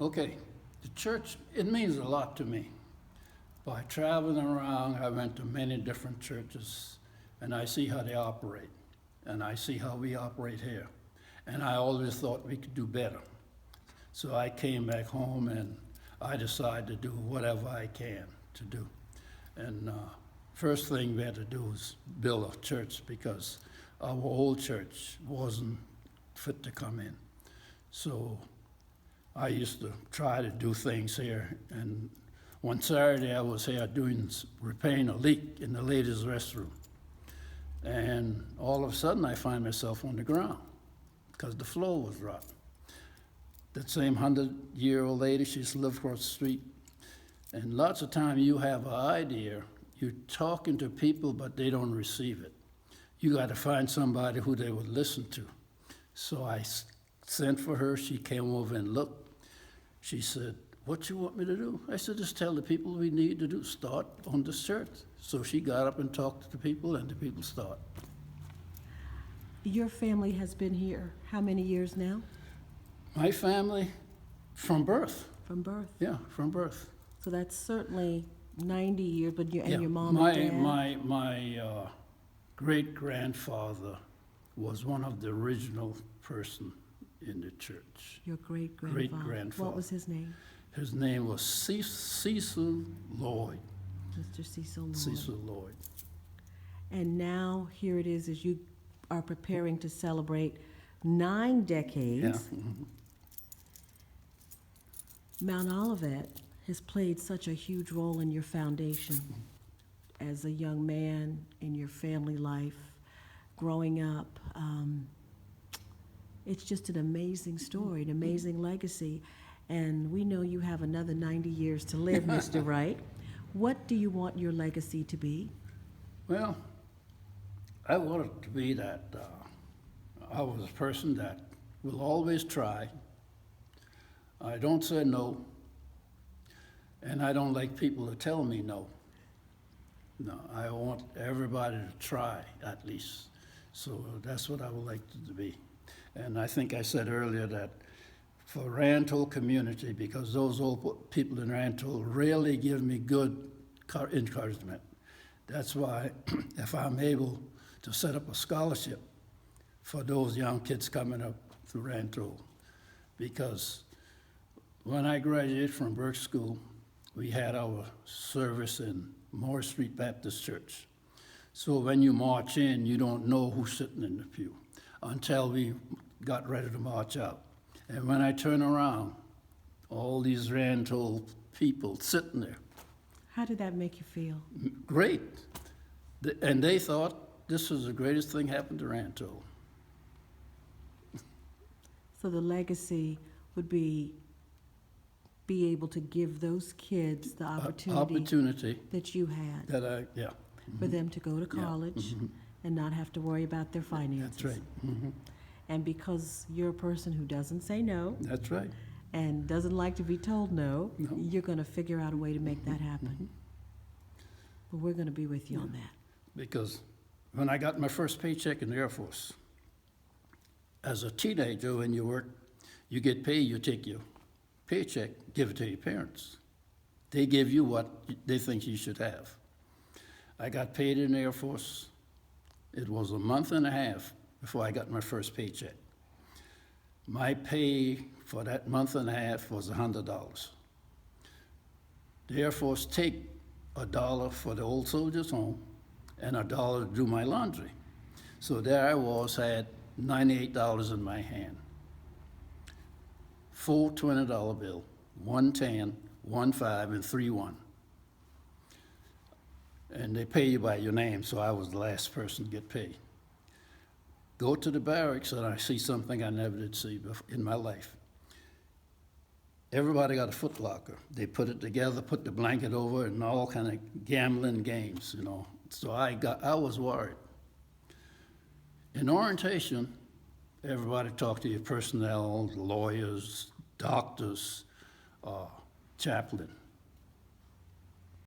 Okay, the church, it means a lot to me. By traveling around, I went to many different churches, and I see how they operate, and I see how we operate here. And I always thought we could do better. So I came back home and I decided to do whatever I can to do. And first thing we had to do was build a church because our old church wasn't fit to come in. So I used to try to do things here. And one Saturday I was here repairing a leak in the ladies' restroom. And all of a sudden I find myself on the ground because the floor was rotten. That same 100-year-old lady, she used to live across the street. And lots of time you have an idea, you're talking to people, but they don't receive it. You got to find somebody who they would listen to. So I sent for her, she came over and looked. She said, "What you want me to do?" I said, "Just tell the people we need to do, start on this church." So she got up and talked to the people, and the people started. Your family has been here how many years now? My family, from birth, From birth? yeah, from birth. So that's certainly 90 years, but Yeah, your mom my, and dad? My great-grandfather was one of the original person in the church. Your great-grandfather? Great-grandfather. What was his name? His name was Cecil Lloyd. Mr. Cecil Lloyd. Cecil Lloyd. And now, here it is, as you are preparing to celebrate 9 decades. Yeah. Mhm. Mount Olivet has played such a huge role in your foundation as a young man in your family life, growing up. It's just an amazing story, an amazing legacy. And we know you have another 90 years to live, Mr. Wright. What do you want your legacy to be? Well, I want it to be that I was a person that will always try. I don't say no, and I don't like people to tell me no. No, I want everybody to try at least. So that's what I would like to be. And I think I said earlier that for Rantoul community, because those old people in Rantoul really give me good encouragement. That's why if I'm able to set up a scholarship for those young kids coming up through Rantoul, because when I graduated from Burke School, we had our service in Moore Street Baptist Church. So when you march in, you don't know who's sitting in the pew until we got ready to march out. And when I turn around, all these Rantoul people sitting there. How did that make you feel? Great. And they thought this was the greatest thing happened to Rantoul. So the legacy would be able to give those kids the opportunity that you had That yeah. for them to go to Yeah. college and not have to worry about their finances. That's right. And because you're a person who doesn't say no That's right. and doesn't like to be told no, No. you're going to figure out a way to make that happen. But we're going to be with you on that. Because when I got my first paycheck in the Air Force, as a teenager, when you work, you get paid, you take your paycheck, give it to your parents. They give you what they think you should have. I got paid in the Air Force. It was a month and a half before I got my first paycheck. My pay for that month and a half was $100. The Air Force take $1 for the old soldiers' home and $1 to do my laundry. So there I was, had $98 in my hand. 4 $20 bill, 1 10, 1 5, and 3 1. And they pay you by your name, so I was the last person to get paid. Go to the barracks and I see something I never did see in my life. Everybody got a foot locker. They put it together, put the blanket over it, and all kind of gambling games, you know. So I was worried. In orientation, everybody talked to your personnel, lawyers, doctors, chaplain.